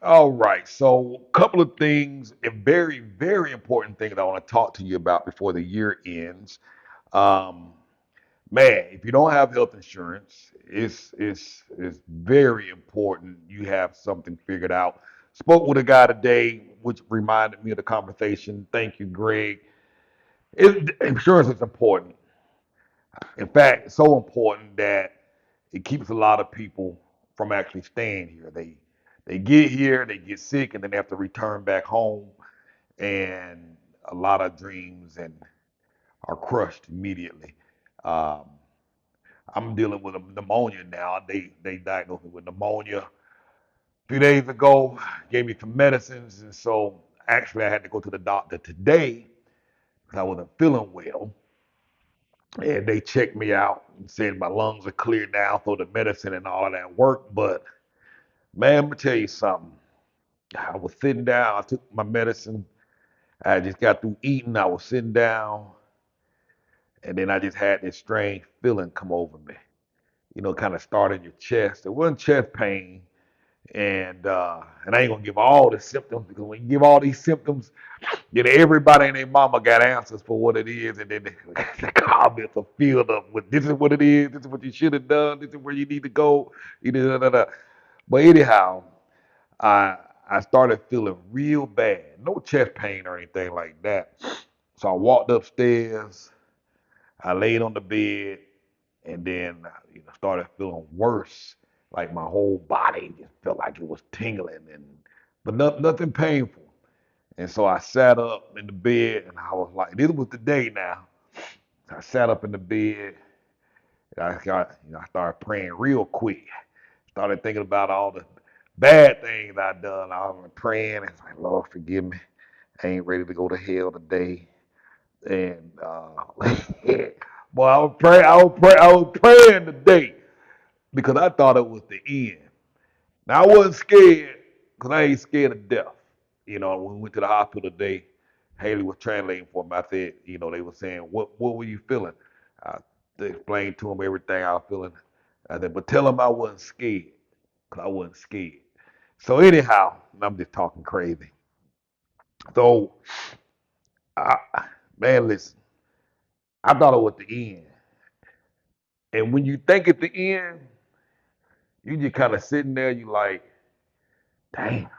All right. So, a couple of things, and very, very important things I want to talk to you about before the year ends. Um, Man, if you don't have health insurance, it's very important you have something figured out. Spoke with a guy today, which reminded me of the conversation. Thank you, Greg. Insurance is important. In fact, it's so important that it keeps a lot of people from actually staying here. They get here, they get sick, and then they have to return back home, and a lot of dreams and are crushed immediately. Um, I'm dealing with a pneumonia now. They diagnosed me with pneumonia a few days ago, gave me some medicines, and so actually I had to go to the doctor today because I wasn't feeling well. And they checked me out and said my lungs are clear now, so the medicine and all of that worked. But man, I'm gonna tell you something. I was sitting down, I took my medicine, I just got through eating, I was sitting down, and then I just had this strange feeling come over me. Kind of start in your chest. It wasn't chest pain, and I ain't gonna give all the symptoms because when you give all these symptoms, then everybody and their mama got answers for what it is, and then the comments are filled up with this is what it is, this is what you should have done, this is where you need to go. Da, da, da. But anyhow, I I started feeling real bad. No chest pain or anything like that. So I walked upstairs, I laid on the bed, and then started feeling worse. Like my whole body just felt like it was tingling, but nothing painful. And so I sat up in the bed, and I was like, this was the day now. I sat up in the bed, and I started praying real quick. Started thinking about all the bad things I'd done. I was praying, and it's like, Lord, forgive me. I ain't ready to go to hell today. And boy, I was praying today because I thought it was the end. Now I wasn't scared because I ain't scared of death. When we went to the hospital today, Haley was translating for me. I said, they were saying, what were you feeling? I explained to them everything I was feeling. I said, but tell them I wasn't scared because I wasn't scared. So anyhow, I'm just talking crazy. So, I, man, listen, I thought it was the end. And when you think at the end, you just kind of sitting there, you like, damn,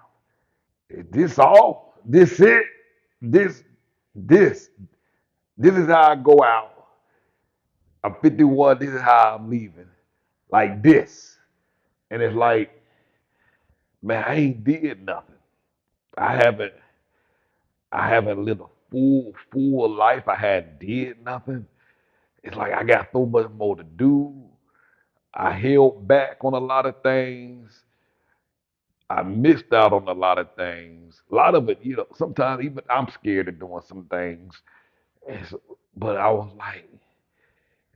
is this all? This it? This, this, this is how I go out. I'm 51. This is how I'm leaving. Like this. And it's like, man, I ain't did nothing. I haven't, I haven't lived a full life. I hadn't did nothing. It's like I got so much more to do. I held back on a lot of things. I missed out on a lot of things. A lot of it, sometimes even I'm scared of doing some things. But I was like,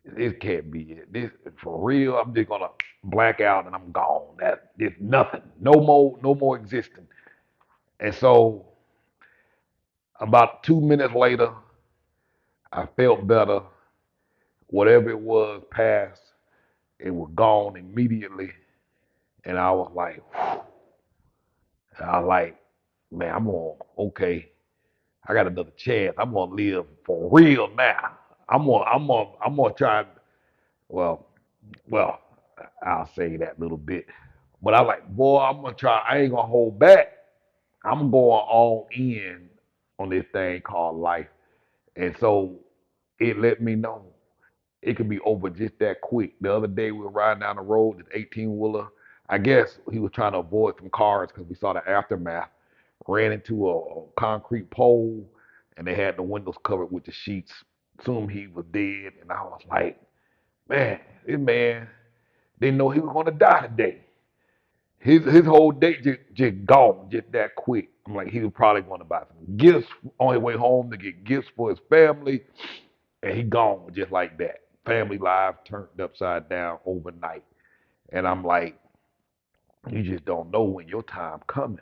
this can't be it. This for real. I'm just gonna black out and I'm gone. That is nothing. No more existing. And so about 2 minutes later, I felt better. Whatever it was passed. It was gone immediately. And I was like, I was like, man, okay. I got another chance. I'm gonna live for real now. I'm gonna try. Well, well, I'll say that little bit. But I like, boy, I'm gonna try. I ain't gonna hold back. I'm going all in on this thing called life. And so it let me know it could be over just that quick. The other day we were riding down the road, this 18 wheeler. I guess he was trying to avoid some cars because we saw the aftermath. Ran into a concrete pole, and they had the windows covered with the sheets. Assumed he was dead, and I was like, man, this man didn't know he was going to die today. His whole day just gone just that quick. I'm like, he was probably going to buy some gifts on his way home to get gifts for his family, and he gone just like that. Family life turned upside down overnight. And I'm like, you just don't know when your time coming.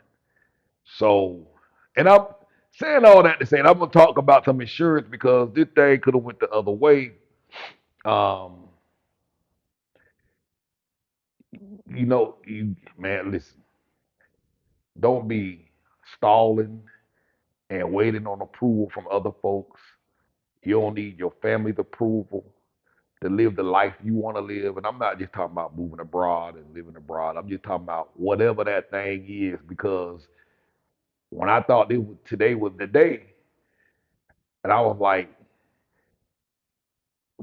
So, and I'm saying all that to say, and I'm gonna talk about some insurance because this thing could have went the other way. Um, you man, listen, Don't be stalling and waiting on approval from other folks. You don't need your family's approval to live the life you want to live. And I'm not just talking about moving abroad and living abroad. I'm just talking about whatever that thing is. Because when I thought today was the day, and I was like,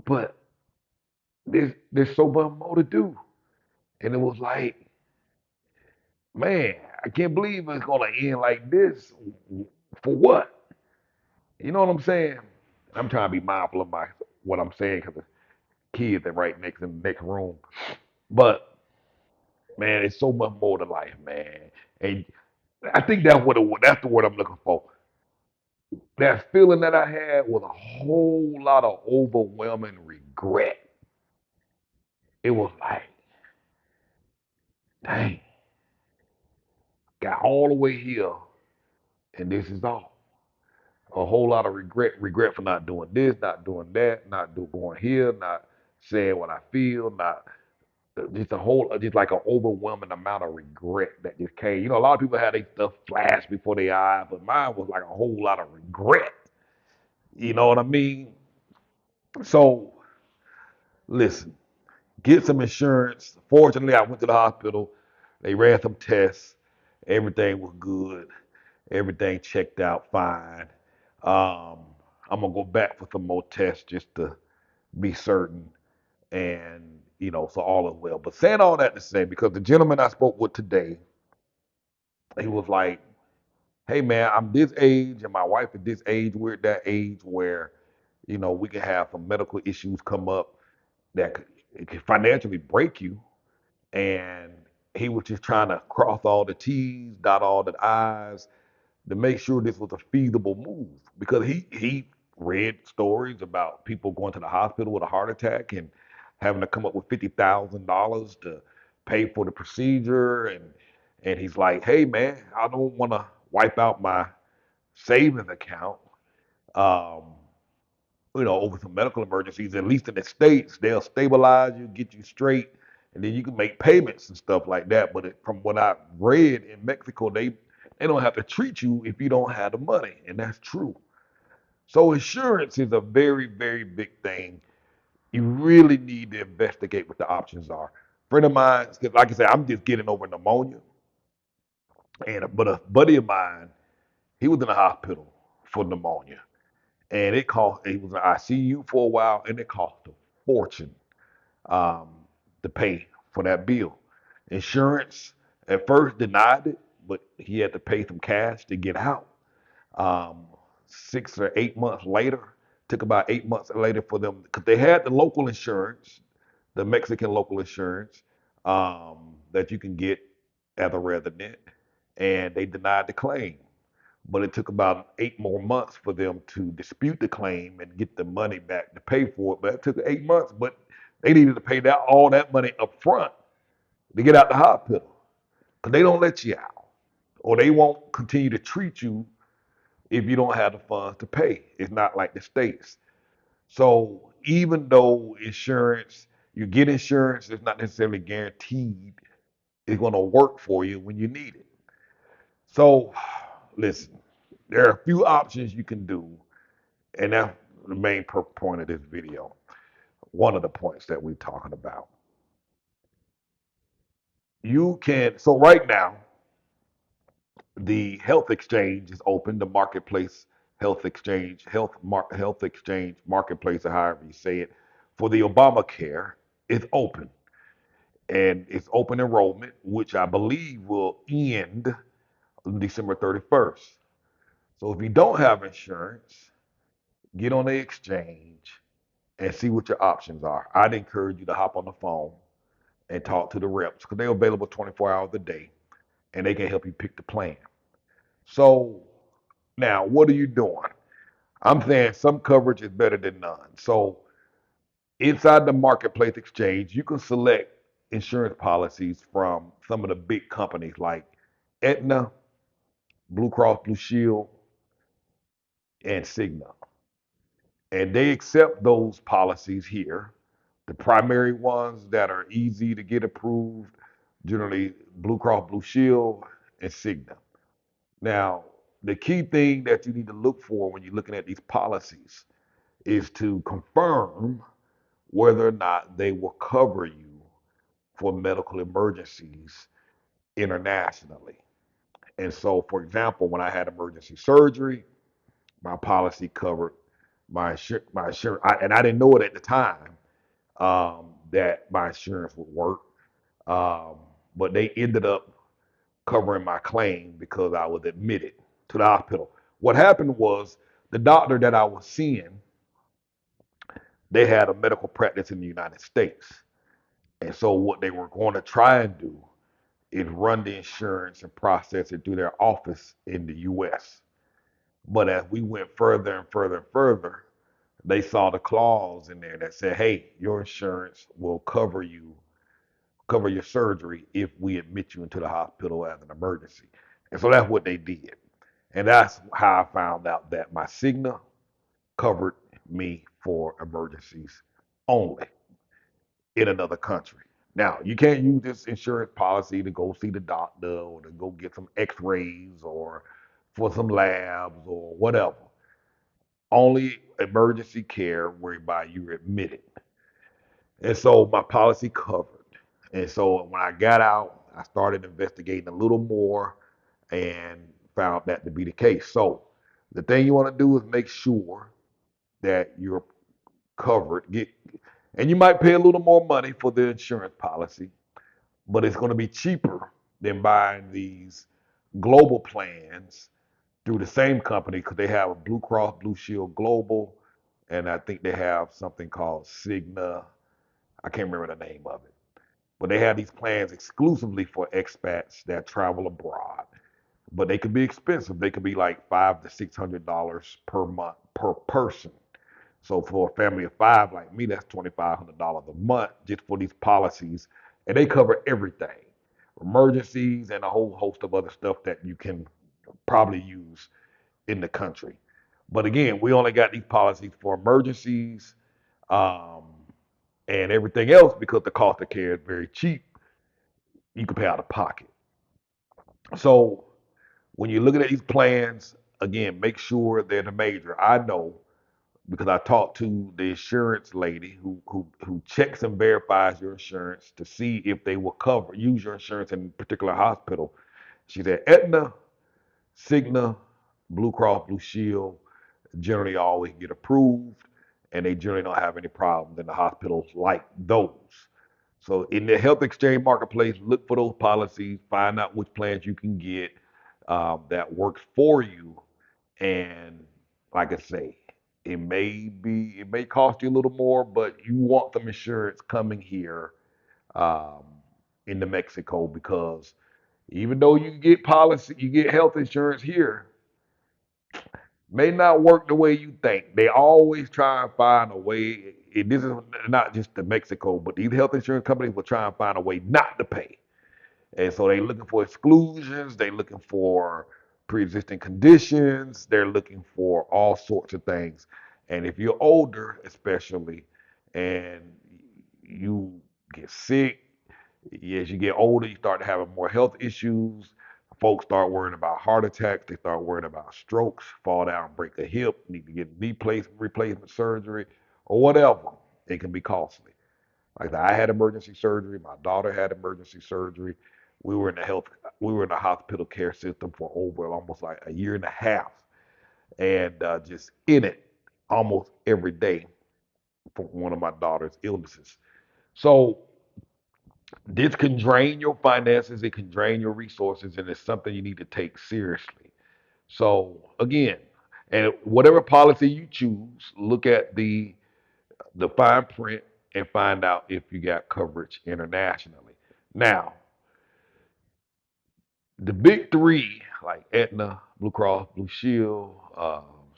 but there's so much more to do. And it was like, man, I can't believe it's gonna end like this. For what? You know what I'm saying? I'm trying to be mindful of my what I'm saying because the kids are right next in the next room. But man, it's so much more to life, man. And I think that's the word I'm looking for. That feeling that I had was a whole lot of overwhelming regret. It was like, dang, got all the way here, and this is all. A whole lot of regret for not doing this, not doing that, going here, not saying what I feel, not just just like an overwhelming amount of regret that just came. You know, a lot of people had their stuff flash before their eyes, but mine was like a whole lot of regret. You know what I mean? So listen, get some insurance. Fortunately, I went to the hospital. They ran some tests. Everything was good. Everything checked out fine. Um, I'm gonna go back for some more tests just to be certain, and so all is well. But saying all that to say, because the gentleman I spoke with today, he was like, "Hey man, I'm this age, and my wife is this age. We're at that age where, we can have some medical issues come up that it could financially break you." And he was just trying to cross all the T's, dot all the I's, to make sure this was a feasible move because he read stories about people going to the hospital with a heart attack and having to come up with $50,000 to pay for the procedure, and he's like, hey man, I don't want to wipe out my savings account, um, over some medical emergencies. At least in the states, they'll stabilize you, get you straight, and then you can make payments and stuff like that. But from what I've read in Mexico, they don't have to treat you if you don't have the money, and that's true. So insurance is a very, very big thing. You really need to investigate what the options are. Friend of mine, 'cause like I said, I'm just getting over pneumonia, but a buddy of mine, he was in the hospital for pneumonia, and he was in ICU for a while, and it cost a fortune um, to pay for that bill. Insurance at first denied it, but he had to pay some cash to get out. 6 or 8 months later, took about 8 months later for them because they had the local insurance, the Mexican local insurance that you can get as a resident, and they denied the claim. But it took about 8 more months for them to dispute the claim and get the money back to pay for it. But it took 8 months, but they needed to pay all that money up front to get out the hospital because they don't let you out, or they won't continue to treat you if you don't have the funds to pay. It's not like the states. So even though you get insurance, it's not necessarily guaranteed it's going to work for you when you need it. So listen, there are a few options you can do, and that's the main point of this video. One of the points that we're talking about. So right now, the health exchange is open, the marketplace health exchange marketplace, or however you say it, for the Obamacare is open. And it's open enrollment, which I believe will end on December 31st. So if you don't have insurance, get on the exchange and see what your options are. I'd encourage you to hop on the phone and talk to the reps because they're available 24 hours a day and they can help you pick the plan. So now, what are you doing? I'm saying some coverage is better than none. So inside the marketplace exchange, you can select insurance policies from some of the big companies like Aetna, Blue Cross Blue Shield, and Signup. And they accept those policies here. The primary ones that are easy to get approved, generally Blue Cross Blue Shield, and Signup. Now, the key thing that you need to look for when you're looking at these policies is to confirm whether or not they will cover you for medical emergencies internationally. And so, for example, when I had emergency surgery, my policy covered my insurance, and I didn't know it at the time that my insurance would work. Um, but they ended up covering my claim because I was admitted to the hospital. What happened was the doctor that I was seeing, they had a medical practice in the United States. And so what they were going to try and do is run the insurance and process it through their office in the US. But as we went further and further and further, they saw the clause in there that said, hey, your insurance will cover your surgery if we admit you into the hospital as an emergency. And so that's what they did. And that's how I found out that my Cigna covered me for emergencies only in another country. Now, you can't use this insurance policy to go see the doctor or to go get some x-rays or for some labs or whatever. Only emergency care whereby you're admitted. And so my policy covered. And so when I got out, I started investigating a little more and found that to be the case. So the thing you want to do is make sure that you're covered. And you might pay a little more money for the insurance policy, but it's going to be cheaper than buying these global plans through the same company because they have a Blue Cross Blue Shield Global, and I think they have something called Cigna. I can't remember the name of it. But they have these plans exclusively for expats that travel abroad. But they could be expensive. They could be like $500 to $600 per month per person. So for a family of five like me, that's $2,500 a month just for these policies, and they cover everything, emergencies and a whole host of other stuff that you can probably use in the country. But again, we only got these policies for emergencies, um, and everything else because the cost of care is very cheap. You can pay out of pocket. So when you're looking at these plans, again, make sure they're the major. I know because I talked to the insurance lady who checks and verifies your insurance to see if they will use your insurance in a particular hospital. She said Aetna, Cigna, Blue Cross Blue Shield generally always get approved, and they generally don't have any problems in the hospitals like those. So in the health exchange marketplace, look for those policies, find out which plans you can get that works for you, and like I say, it may cost you a little more, but you want some insurance coming here um, into Mexico because even though you get health insurance here, may not work the way you think. They always try and find a way. This is not just the Mexico, but these health insurance companies will try and find a way not to pay. And so they're looking for exclusions, they're looking for pre-existing conditions, they're looking for all sorts of things. And if you're older, especially, and you get sick, as you get older, you start having more health issues. Folks start worrying about heart attacks, they start worrying about strokes, fall down, break a hip, need to get replacement surgery, or whatever. It can be costly. Like I had emergency surgery. My daughter had emergency surgery. We were in the health, we were in the hospital care system for over almost like a year and a half, and just in it almost every day for one of my daughter's illnesses. So this can drain your finances. It can drain your resources, and it's something you need to take seriously. So again, and whatever policy you choose, look at the fine print and find out if you got coverage internationally. Now, the big three, like Aetna, Blue Cross, Blue Shield,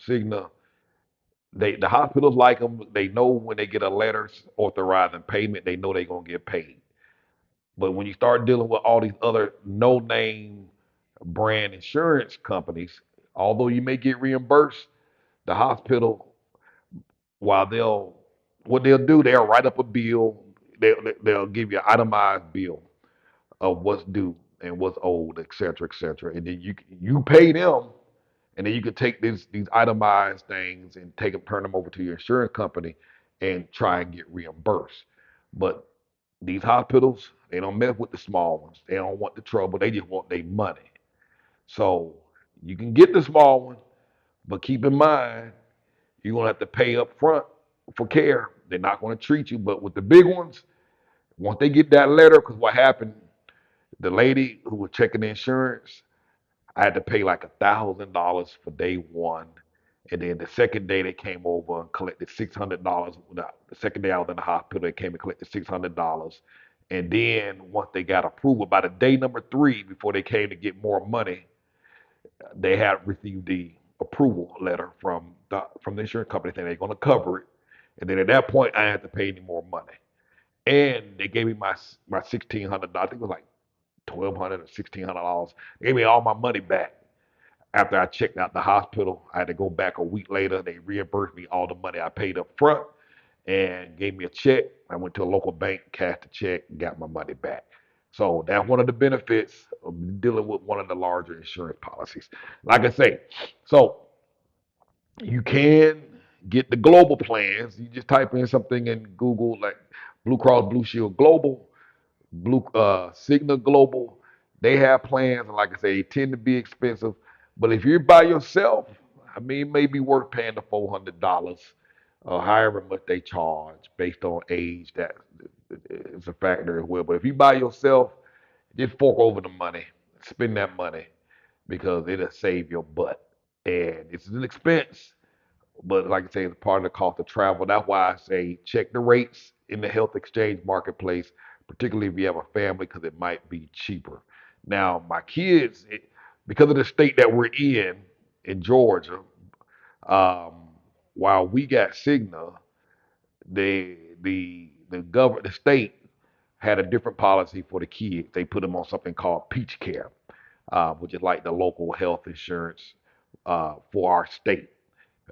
Cigna, the hospitals like them. They know when they get a letter authorizing payment, they know they're gonna get paid. But when you start dealing with all these other no-name brand insurance companies, although you may get reimbursed, the hospital, while they'll what they'll do, they'll write up a bill. They'll give you an itemized bill of what's due. and what's old, et cetera, et cetera. And then you pay them, and then you can take these itemized things and take them, turn them over to your insurance company, and try and get reimbursed. But these hospitals, they don't mess with the small ones. They don't want the trouble. They just want their money. So you can get the small one, but keep in mind you're gonna have to pay up front for care. They're not gonna treat you. But with the big ones, once they get that letter, because what happened, the lady who was checking the insurance, I had to pay like $1,000 for day one. And then the second day they came over and collected $600. The second day I was in the hospital, they came and collected $600. And then once they got approval, by the day number three, before they came to get more money, they had received the approval letter from the insurance company saying they're going to cover it. And then at that point, I had to pay any more money. And they gave me my $1,600. I think it was like 1,200 or $1,600. They gave me all my money back. After I checked out the hospital, I had to go back a week later. They reimbursed me all the money I paid up front and gave me a check. I went to a local bank, cashed the check, and got my money back. So that's one of the benefits of dealing with one of the larger insurance policies. Like I say, so you can get the global plans. You just type in something in Google like Blue Cross Blue Shield Global, Cigna Global. They have plans, and like I say, they tend to be expensive. But if you're by yourself, I mean, it may be worth paying the $400, however much they charge based on age. That is a factor as well. But if you by yourself, just fork over the money, spend that money because it'll save your butt. And it's an expense, but like I say, it's part of the cost of travel. That's why I say check the rates in the health exchange marketplace, particularly if you have a family, because it might be cheaper. Now, my kids, because of the state that we're in Georgia, um, while we got Cigna, the state had a different policy for the kids. They put them on something called Peach Care, which is like the local health insurance for our state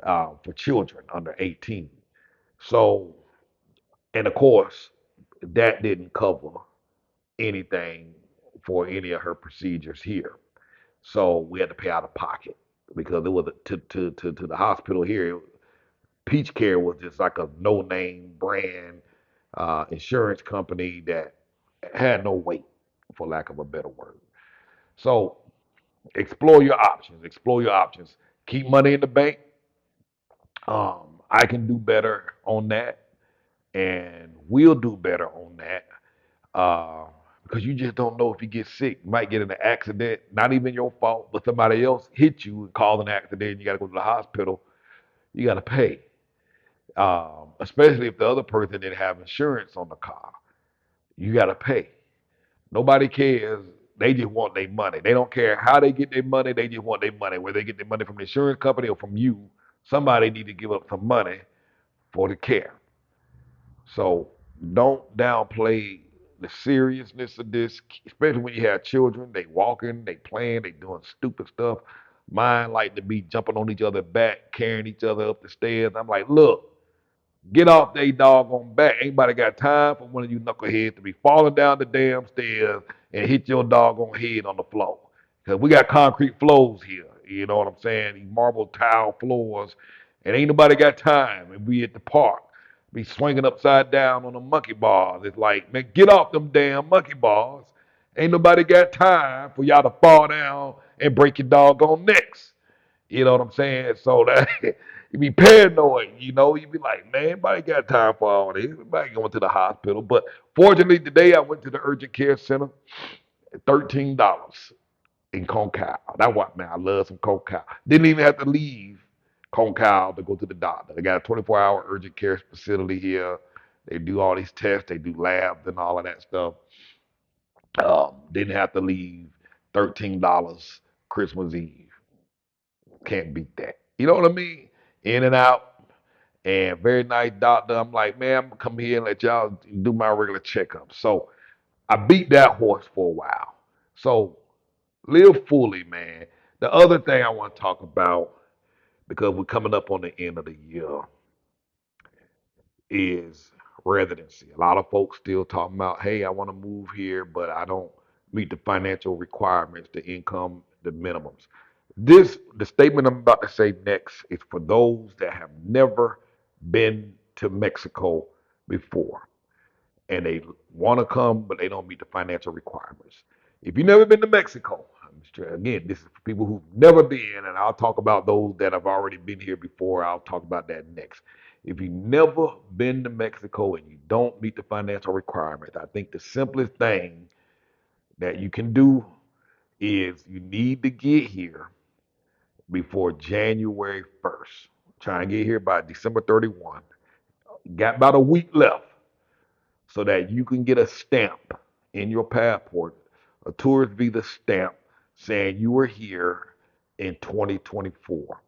for children under 18. So, and of course, that didn't cover anything for any of her procedures here. So we had to pay out of pocket because it was to the hospital here. Peach Care was just like a no name brand insurance company that had no weight, for lack of a better word. So explore your options. Explore your options. Keep money in the bank. I can do better on that, and we'll do better on that. Uh, because you just don't know if you get sick. You might get in an accident, not even your fault, but somebody else hit you and caused an accident. And you got to go to the hospital. You got to pay, especially if the other person didn't have insurance on the car. You got to pay. Nobody cares. They just want their money. They don't care how they get their money. They just want their money. Whether they get their money from the insurance company or from you, somebody need to give up some money for the care. So don't downplay the seriousness of this, especially when you have children. They walking, they playing, they doing stupid stuff. Mine like to be jumping on each other's back, carrying each other up the stairs. I'm like, look, get off they doggone back. Ain't nobody got time for one of you knuckleheads to be falling down the damn stairs and hit your doggone head on the floor. Because we got concrete floors here. You know what I'm saying? These marble tile floors. And ain't nobody got time. And we at the park. Be swinging upside down on the monkey bars. It's like, man, get off them damn monkey bars. Ain't nobody got time for y'all to fall down and break your doggone necks. You know what I'm saying? So that you be paranoid, you be like, man, anybody got time for all this? Everybody going to the hospital. But fortunately today I went to the urgent care center, $13 in Concal. That's what man, I love some Concal. Didn't even have to leave Concal to go to the doctor. They got a 24-hour urgent care facility here. They do all these tests, they do labs and all of that stuff. Didn't have to leave $13 Christmas Eve. Can't beat that. You know what I mean? In and out, and very nice doctor. I'm like, man, I'm gonna come here and let y'all do my regular checkup. So I beat that horse for a while. So live fully, man. The other thing I want to talk about, because we're coming up on the end of the year, is residency. A lot of folks still talking about, hey, I want to move here, but I don't meet the financial requirements, the income, the minimums. The statement I'm about to say next is for those that have never been to Mexico before and they want to come, but they don't meet the financial requirements. If you've never been to Mexico, again, this is for people who've never been, and I'll talk about those that have already been here before. I'll talk about that next. If you've never been to Mexico and you don't meet the financial requirements, I think the simplest thing that you can do is you need to get here before January 1st. Try and get here by December 31. Got about a week left so that you can get a stamp in your passport, a tourist visa stamp saying you were here in 2024.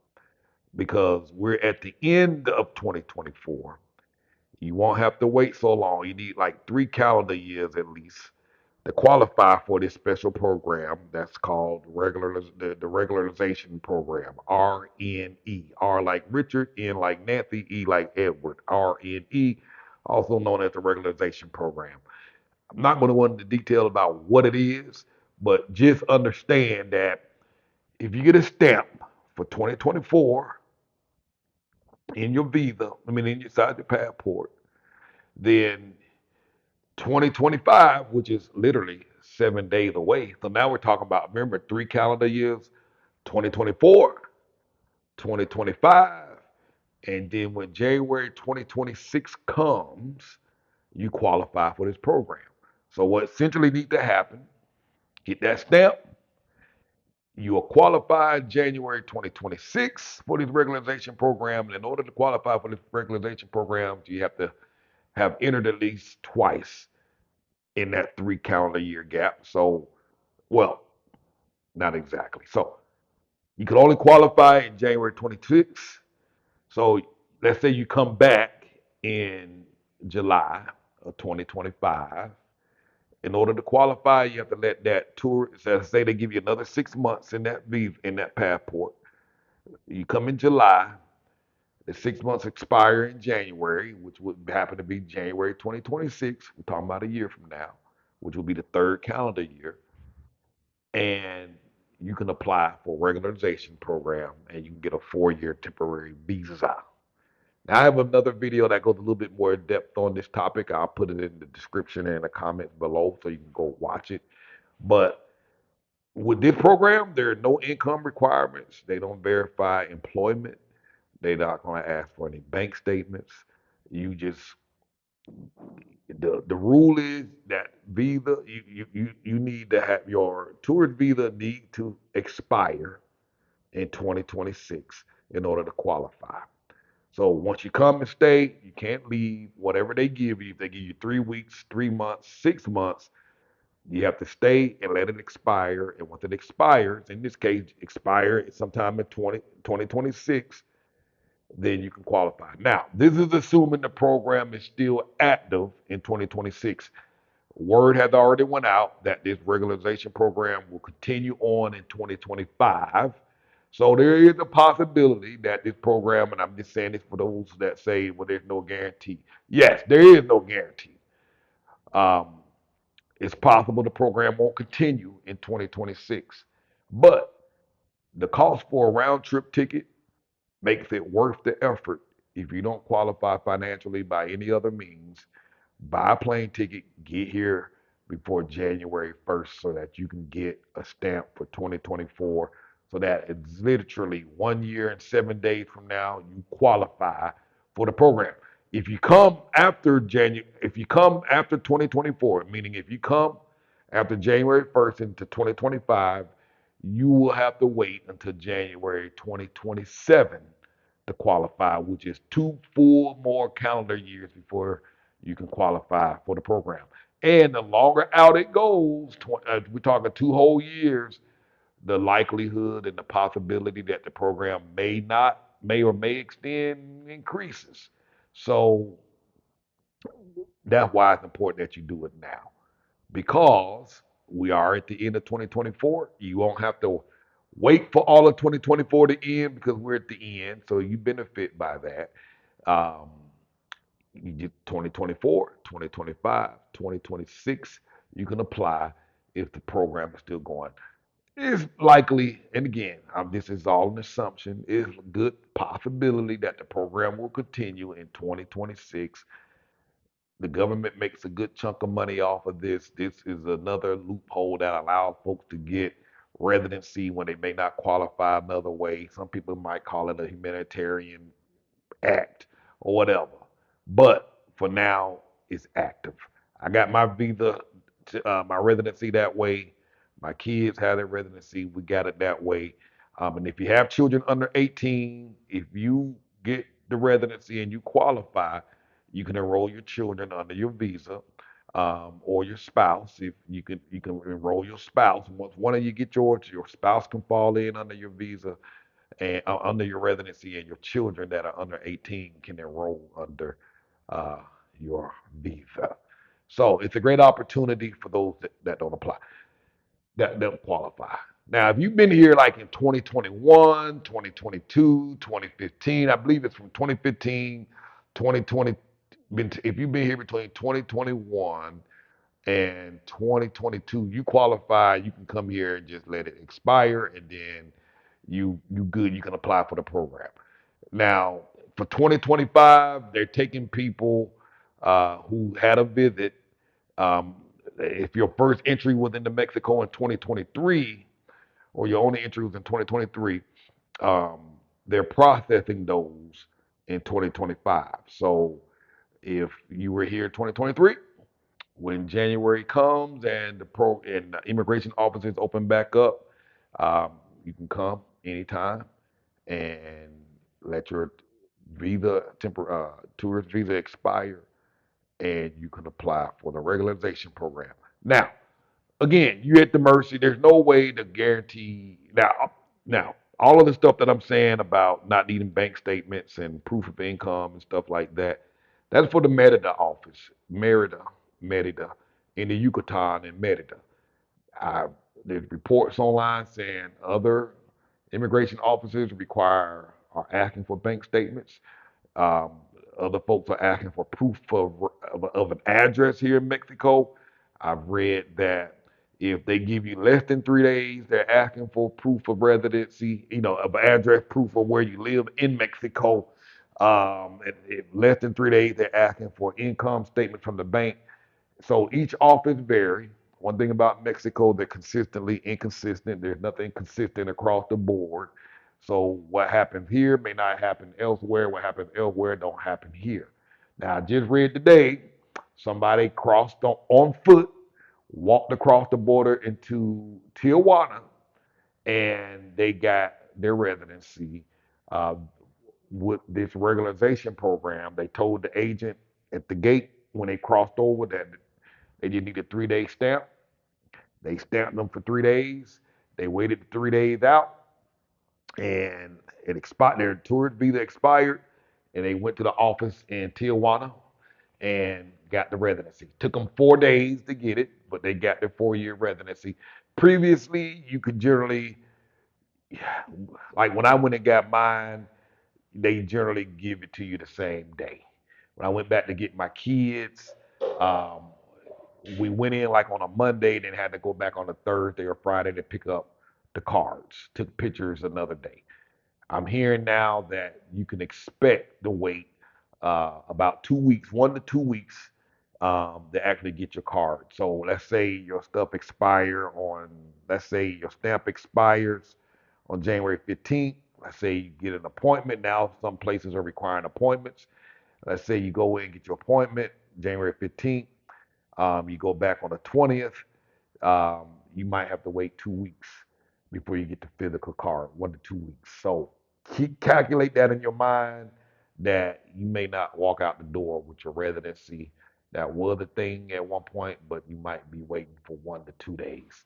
Because we're at the end of 2024. You won't have to wait so long. You need like 3 calendar years at least to qualify for this special program that's called the regularization program, RNE. R like Richard, N like Nancy, E like Edward, RNE, also known as the regularization program. I'm not going to go into detail about what it is, but just understand that if you get a stamp for 2024 in your visa, I mean, inside your passport, then 2025, which is literally 7 days away. So now we're talking about, remember, 3 calendar years, 2024, 2025. And then when January 2026 comes, you qualify for this program. So what essentially needs to happen, get that stamp, you are qualified January 2026 for this regularization program. And in order to qualify for this regularization program, you have to have entered at least twice in that 3 calendar year gap. So, well, not exactly. So you can only qualify in January 26. So let's say you come back in July of 2025. In order to qualify, you have to let that tour. So say they give you another 6 months in that visa, in that passport. You come in July. The 6 months expire in January, which would happen to be January 2026. We're talking about a year from now, which will be the 3rd calendar year. And you can apply for a regularization program and you can get a 4-year temporary visa. Now, I have another video that goes a little bit more in depth on this topic. I'll put it in the description and the comments below so you can go watch it. But with this program, there are no income requirements. They don't verify employment. They're not going to ask for any bank statements. You just the rule is that visa you need to have your tourist visa need to expire in 2026 in order to qualify. So once you come and stay, you can't leave. Whatever they give you, if they give you 3 weeks, 3 months, 6 months, you have to stay and let it expire. And once it expires, in this case, expire sometime in 2026, then you can qualify. Now, this is assuming the program is still active in 2026. Word has already went out that this regularization program will continue on in 2025. So there is a possibility that this program, and I'm just saying this for those that say, well, there's no guarantee. Yes, there is no guarantee. Um, it's possible the program won't continue in 2026. But the cost for a round trip ticket makes it worth the effort if you don't qualify financially by any other means. Buy a plane ticket, get here before January 1st so that you can get a stamp for 2024 so that it's literally 1 year and 7 days from now you qualify for the program. If you come after 2024, meaning if you come after January 1st into 2025, you will have to wait until January 2027 to qualify, which is 2 full more calendar years before you can qualify for the program. And the longer out it goes, we're talking 2 whole years, the likelihood and the possibility that the program may or may extend increases. So that's why it's important that you do it now because we are at the end of 2024. You won't have to wait for all of 2024 to end because we're at the end. So you benefit by that. Um, you get 2024, 2025, 2026, you can apply if the program is still going. It's likely, and again, this is all an assumption, is a good possibility that the program will continue in 2026. The government makes a good chunk of money off of this. This is another loophole that allows folks to get residency when they may not qualify another way. Some people might call it a humanitarian act or whatever. But for now, it's active. I got my visa, my residency that way. My kids have their residency. We got it that way. And if you have children under 18, if you get the residency and you qualify, you can enroll your children under your visa, or your spouse. If you can enroll your spouse. Once one of you get yours, your spouse can fall in under your visa and under your residency, and your children that are under 18 can enroll under uh, your visa. So it's a great opportunity for those that don't apply, that don't qualify. Now, if you've been here like in 2021, 2022, 2015, I believe it's from 2015, 2020, if you've been here between 2021 and 2022, you qualify, you can come here and just let it expire, and then you good, you can apply for the program. Now, for 2025, they're taking people who had a visit. Um, if your first entry was into Mexico in 2023, or your only entry was in 2023, um, they're processing those in 2025. So if you were here in 2023, when January comes and the immigration offices open back up, um, you can come anytime and let your tourist visa expire, and you can apply for the regularization program. Now, again, you're at the mercy. There's no way to guarantee now all of the stuff that I'm saying about not needing bank statements and proof of income and stuff like that. That's for the Merida office, Merida, in the Yucatan and Merida. I, there's reports online saying other immigration offices are asking for bank statements. Um, Other folks are asking for proof of an address here in Mexico. I've read that if they give you less than 3 days, they're asking for proof of residency, of address, proof of where you live in Mexico. If less than 3 days, they're asking for income statement from the bank. So each office vary. One thing about Mexico, they're consistently inconsistent. There's nothing consistent across the board. So what happens here may not happen elsewhere. What happens elsewhere don't happen here. Now I just read today, somebody crossed on foot, walked across the border into Tijuana, and they got their residency uh, with this regularization program. They told the agent at the gate when they crossed over that they just need a 3 day stamp. They stamped them for 3 days. They waited the 3 days out, and it expired. Their tourist visa expired, and they went to the office in Tijuana and got the residency. Took them 4 days to get it, but they got their 4 year residency. Previously, you could generally, like when I went and got mine, they generally give it to you the same day. When I went back to get my kids, um, we went in like on a Monday, then had to go back on a Thursday or Friday to pick up the cards. Took pictures another day. I'm hearing now that you can expect to wait about 2 weeks, 1 to 2 weeks, to actually get your card. So let's say your stuff expire on, let's say your stamp expires on January 15th. Let's say you get an appointment. Now some places are requiring appointments. Let's say you go in and get your appointment January 15th. You go back on the 20th. You might have to wait 2 weeks before you get the physical card, 1 to 2 weeks. So calculate that in your mind that you may not walk out the door with your residency. That was a thing at one point, but you might be waiting for 1 to 2 days,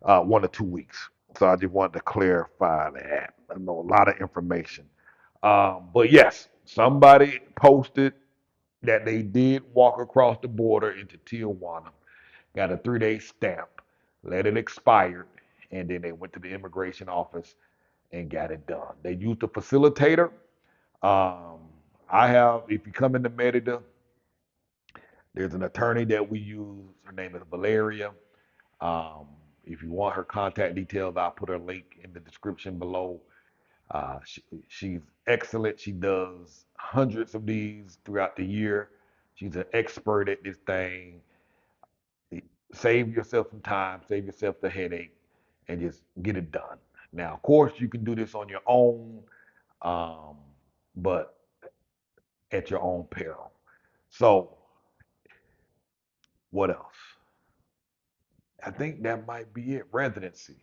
1 to 2 weeks. So I just wanted to clarify that. I know a lot of information. But yes, somebody posted that they did walk across the border into Tijuana, got a 3 day stamp, let it expire, and then they went to the immigration office and got it done. They used a facilitator. Um, if you come into Merida, there's an attorney that we use. Her name is Valeria. Um, if you want her contact details, I'll put her link in the description below. She's excellent. She does hundreds of these throughout the year. She's an expert at this thing. Save yourself some time, save yourself the headache, and just get it done. Now, of course, you can do this on your own, um, but at your own peril. So, what else? I think that might be it. Residency,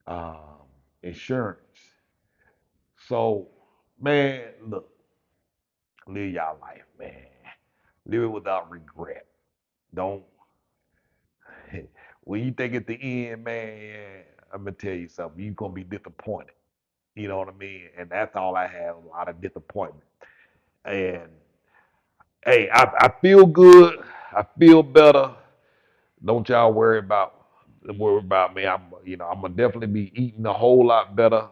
um, insurance. So, man, look, live your life, man. Live it without regret. Don't. When you think at the end, man, I'm gonna tell you something. You're gonna be disappointed. You know what I mean? And that's all I have, a lot of disappointment. And hey, I feel good. I feel better. Don't y'all worry about me. I'm gonna definitely be eating a whole lot better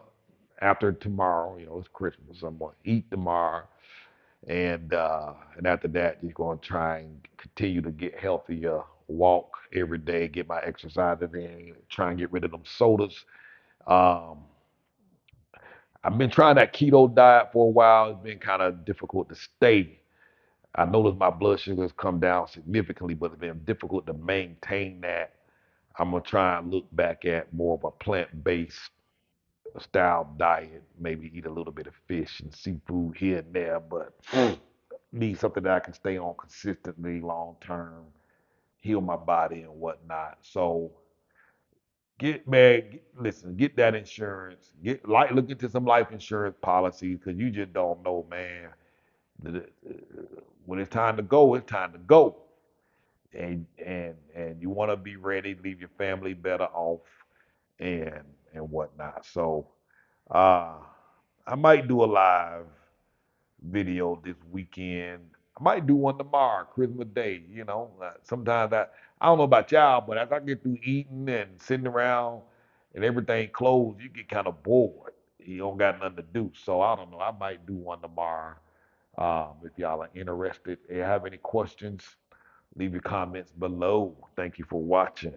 after tomorrow. It's Christmas. I'm gonna eat tomorrow, and after that, you're gonna try and continue to get healthier. Walk every day, get my exercises in, try and get rid of them sodas. Um, I've been trying that keto diet for a while. It's been kind of difficult to stay. I noticed my blood sugars come down significantly, but it's been difficult to maintain that. I'm gonna try and look back at more of a plant-based style diet, maybe eat a little bit of fish and seafood here and there, but need something that I can stay on consistently long term, heal my body and whatnot. So listen, get that insurance. Look into some life insurance policies because you just don't know, man. When it's time to go, it's time to go. And you want to be ready, leave your family better off, and and whatnot. So uh, I might do a live video this weekend. I might do one tomorrow, Christmas Day. Sometimes I don't know about y'all, but as I get through eating and sitting around and everything closed, you get kind of bored. You don't got nothing to do. So I don't know. I might do one tomorrow. If y'all are interested, if you have any questions, leave your comments below. Thank you for watching.